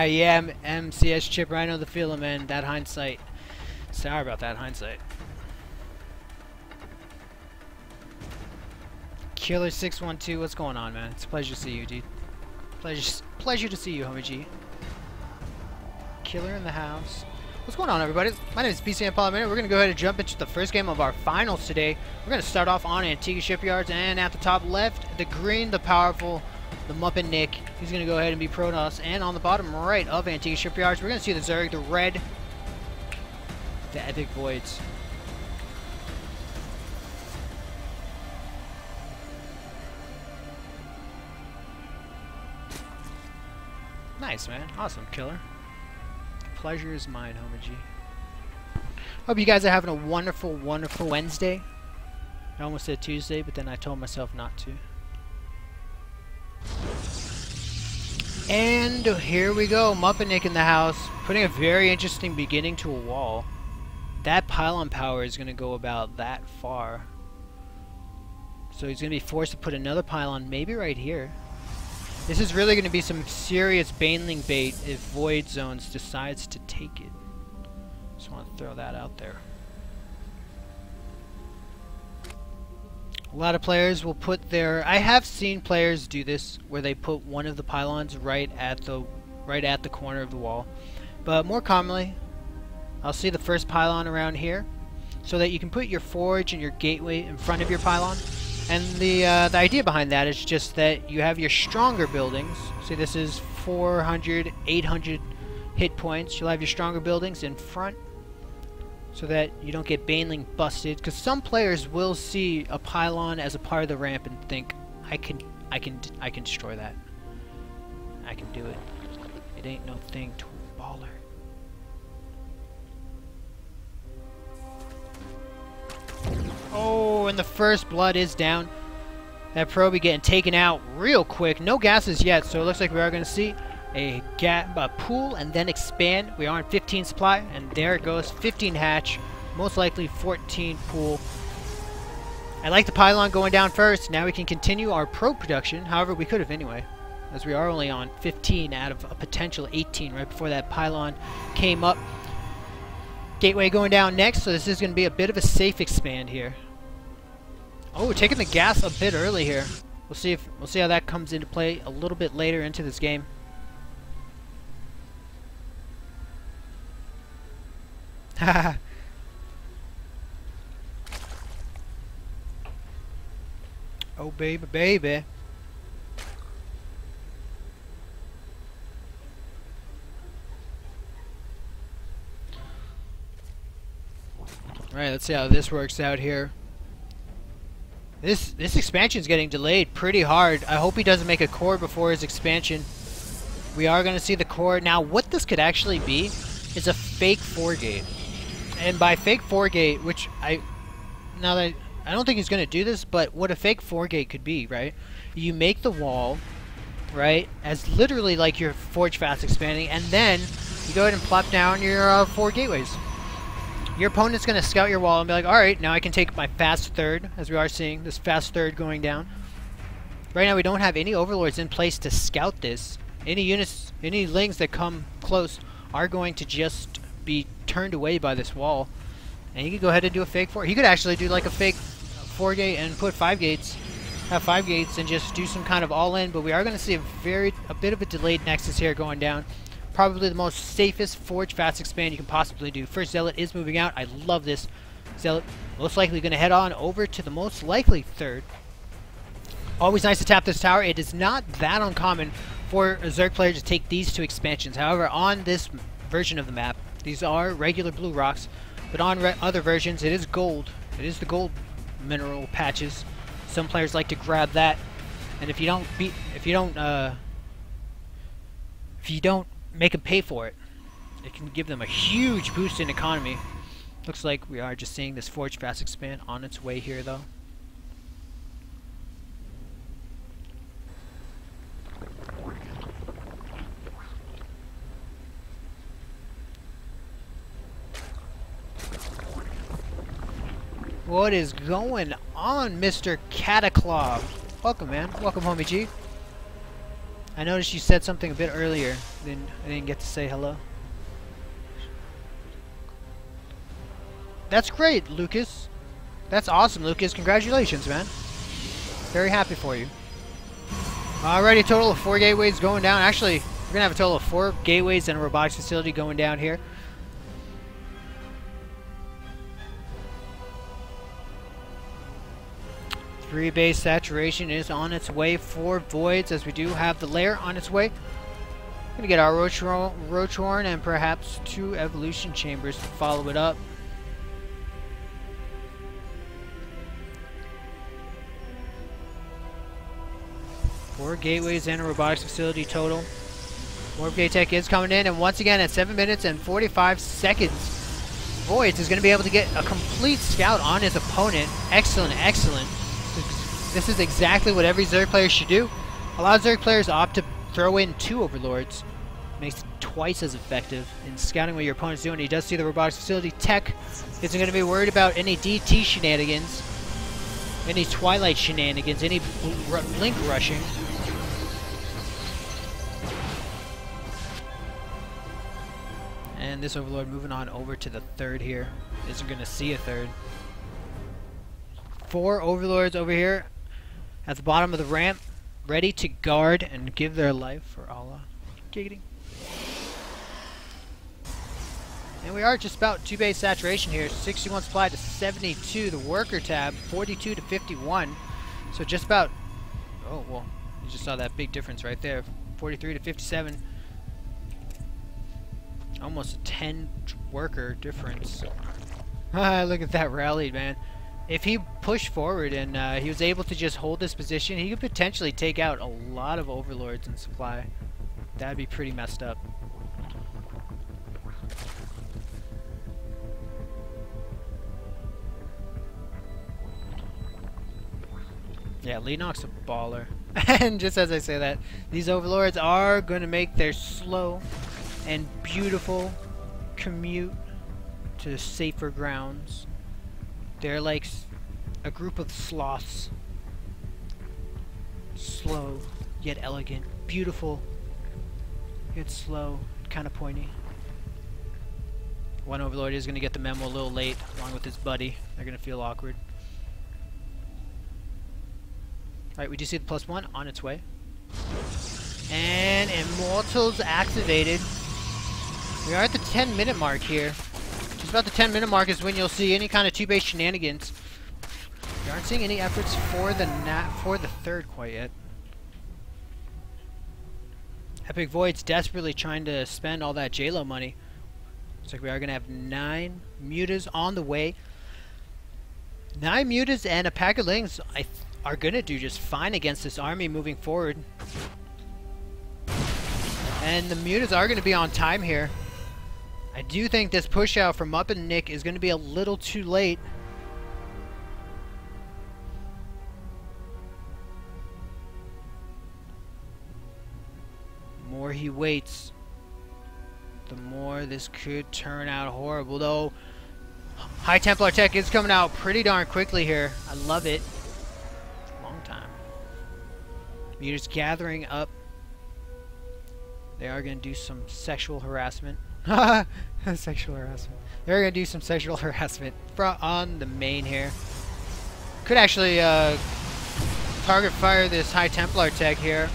Yeah, MCS Chipper, I know the feeling, man. That hindsight. Sorry about that hindsight. Killer612, what's going on, man? It's a pleasure to see you, dude. Pleasure to see you, homie G. Killer in the house. What's going on, everybody? My name is BCM Polyminute. We're going to go ahead and jump into the first game of our finals today. We're going to start off on Antiga Shipyards, and at the top left, the green, the powerful, the MuppetNicke. He's going to go ahead and be pro to us. And on the bottom right of Antiga Shipyards, we're going to see the Zerg, the red, the EpochVoiDz. Nice, man. Awesome, Killer. Pleasure is mine, homie G. Hope you guys are having a wonderful, wonderful Wednesday. I almost said Tuesday, but then I told myself not to. And here we go, MuppetNicke in the house, putting a very interesting beginning to a wall. That pylon power is going to go about that far. So he's going to be forced to put another pylon, maybe right here. This is really going to be some serious baneling bait if Void Zones decides to take it. Just want to throw that out there. A lot of players will put their... I have seen players do this where they put one of the pylons right at the corner of the wall. But more commonly, I'll see the first pylon around here so that you can put your forge and your gateway in front of your pylon. And the idea behind that is just that you have your stronger buildings. See, this is 400, 800 hit points. You'll have your stronger buildings in front so that you don't get baneling busted. Because some players will see a pylon as a part of the ramp and think, I can destroy that. I can do it. It ain't no thing to a baller. Oh, and the first blood is down. That probe getting taken out real quick. No gases yet, so it looks like we are going to see a pool and then expand. We are on 15 supply, and there it goes. 15 hatch, most likely 14 pool. I like the pylon going down first. Now we can continue our probe production. However, we could have anyway, as we are only on 15 out of a potential 18 right before that pylon came up. Gateway going down next, so this is going to be a bit of a safe expand here. Oh, we're taking the gas a bit early here. We'll see how that comes into play a little bit later into this game. Haha. Oh baby, baby. Alright, let's see how this works out here. This expansion is getting delayed pretty hard. I hope he doesn't make a core before his expansion. We are going to see the core. Now, what this could actually be is a fake 4-gate. And by fake 4-gate, which I don't think he's going to do this, but what a fake 4-gate could be, right? You make the wall, right, as literally like your forge fast expanding, and then you go ahead and plop down your 4 gateways. Your opponent's going to scout your wall and be like, alright, now I can take my fast third, as we are seeing, this fast third going down. Right now we don't have any overlords in place to scout this. Any units, any lings that come close are going to just be turned away by this wall. And he could go ahead and do a fake 4. He could actually do like a fake 4-gate and put 5 gates. Have 5 gates and just do some kind of all-in, but we are going to see a bit of a delayed nexus here going down. Probably the most safest forge fast expand you can possibly do. First Zealot is moving out. I love this. Zealot most likely going to head on over to the most likely third. Always nice to tap this tower. It is not that uncommon for a Zerg player to take these 2 expansions. However, on this version of the map, these are regular blue rocks, but on other versions, it is gold. It is the gold mineral patches. Some players like to grab that, and if you don't make them pay for it, it can give them a huge boost in economy. Looks like we are just seeing this forge fast expand on its way here, though. What is going on, Mr. Cataclaw? Welcome, man. Welcome, homie G. I noticed you said something a bit earlier. I didn't get to say hello. That's great, Lucas. That's awesome, Lucas. Congratulations, man. Very happy for you. Already, a total of 4 gateways going down. Actually, we're gonna have a total of 4 gateways and a robotics facility going down here. Three base saturation is on its way for Voids, as we do have the lair on its way. Gonna get our Roachhorn and perhaps 2 evolution chambers to follow it up. Four gateways and a robotics facility total. Warp Gate Tech is coming in, and once again at 7 minutes and 45 seconds, Voids is going to be able to get a complete scout on his opponent. Excellent, excellent. This is exactly what every Zerg player should do. A lot of Zerg players opt to throw in 2 Overlords. Makes it twice as effective in scouting what your opponent's doing. He does see the robotics facility. Tech isn't going to be worried about any DT shenanigans, any Twilight shenanigans, any link rushing. And this Overlord moving on over to the 3rd here. Isn't going to see a 3rd. 4 Overlords over here at the bottom of the ramp, ready to guard and give their life for Allah. Giggity. And we are just about 2 base saturation here. 61 supply to 72. The worker tab, 42 to 51. So just about, oh, well, you just saw that big difference right there. 43 to 57. Almost a 10 worker difference. Look at that rallied, man. If he pushed forward and he was able to just hold this position, he could potentially take out a lot of Overlords in supply. That'd be pretty messed up. Yeah, Leenock's a baller. And just as I say that, these Overlords are going to make their slow and beautiful commute to safer grounds. They're like a group of sloths. Slow, yet elegant. Beautiful, yet slow, kind of pointy. One Overlord is going to get the memo a little late, along with his buddy. They're going to feel awkward. Alright, we do see the +1 on its way. And Immortals activated. We are at the 10-minute mark here. Just about the 10-minute mark is when you'll see any kind of 2-base shenanigans. We aren't seeing any efforts for the 3rd quite yet. EpochVoiDz desperately trying to spend all that JLo money. Looks like we are going to have 9 mutas on the way. 9 mutas and a pack of lings are going to do just fine against this army moving forward. And the mutas are going to be on time here. I do think this push out from MuppetNicke is going to be a little too late. The more he waits, the more this could turn out horrible. Though, High Templar Tech is coming out pretty darn quickly here. I love it. Long time. Mutas gathering up. They are going to do some sexual harassment. Sexual harassment. They're going to do some sexual harassment on the main here. Could actually target fire this High Templar Tech here.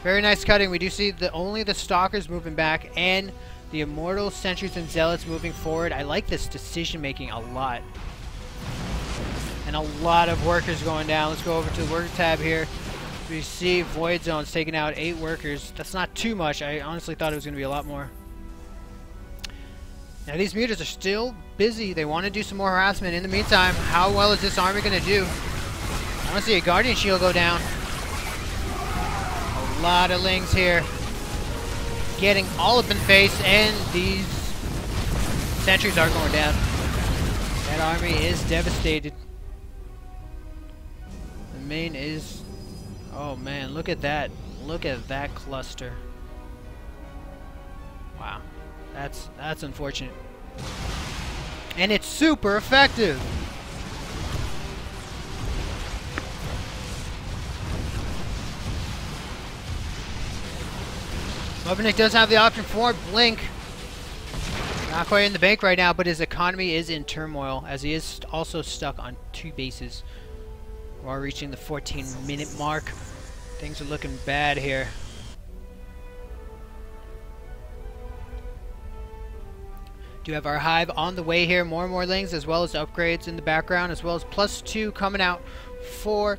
Very nice cutting. We do see only the Stalkers moving back and the Immortal Sentries and Zealots moving forward. I like this decision making a lot. And a lot of workers going down. Let's go over to the worker tab here. We see Void Zones taking out 8 workers. That's not too much. I honestly thought it was going to be a lot more. Now these mutas are still busy. They want to do some more harassment. In the meantime, how well is this army going to do? I want to see a Guardian Shield go down. A lot of lings here. Getting all up in face, and these sentries are going down. That army is devastated. The main is... oh man, look at that. Look at that cluster. Wow. That's unfortunate. And it's super effective. MuppetNicke does have the option for Blink. Not quite in the bank right now, but his economy is in turmoil, as he is also stuck on 2 bases while reaching the 14-minute mark. Things are looking bad here. Do have our hive on the way here. More and more lings, as well as upgrades in the background, as well as +2 coming out for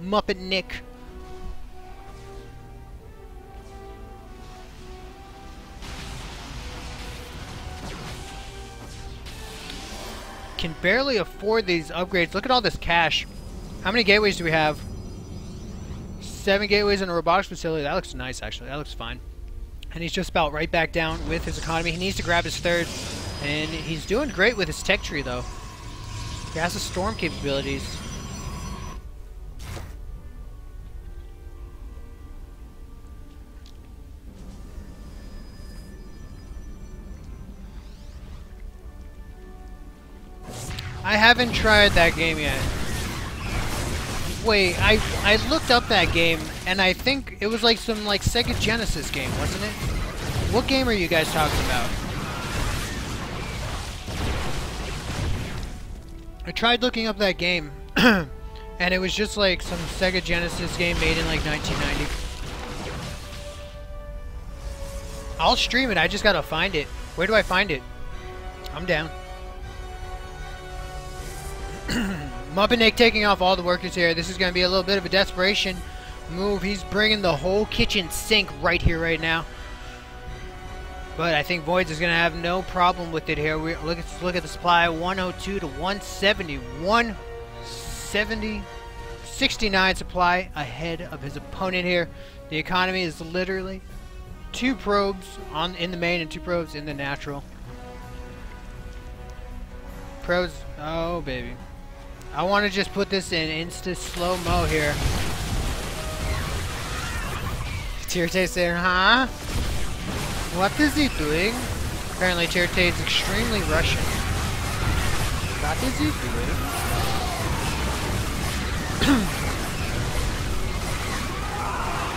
MuppetNicke. Can barely afford these upgrades. Look at all this cash. How many gateways do we have? 7 gateways in a robotics facility. That looks nice, actually. That looks fine. And he's just about right back down with his economy. He needs to grab his 3rd. And he's doing great with his tech tree, though. He has the storm capabilities. I haven't tried that game yet. Wait, I looked up that game, and I think it was like some Sega Genesis game, wasn't it? What game are you guys talking about? I tried looking up that game, and it was just like some Sega Genesis game made in like 1990. I'll stream it, I just gotta find it. Where do I find it? I'm down. MuppetNicke taking off all the workers here. This is going to be a little bit of a desperation move. He's bringing the whole kitchen sink right here, right now. But I think Voids is going to have no problem with it here. Let's look at the supply. 102 to 170. 170. 69 supply ahead of his opponent here. The economy is literally 2 probes in the main and 2 probes in the natural. Probes. Oh, baby. I want to just put this in insta slow-mo here. Tirte saying, huh? What is he doing? Apparently Tirte is extremely Russian. What is he doing?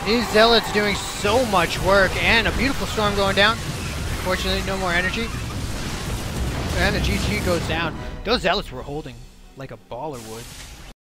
These zealots doing so much work, and a beautiful storm going down. Fortunately, no more energy. And the GG goes down. Those zealots were holding like a baller would.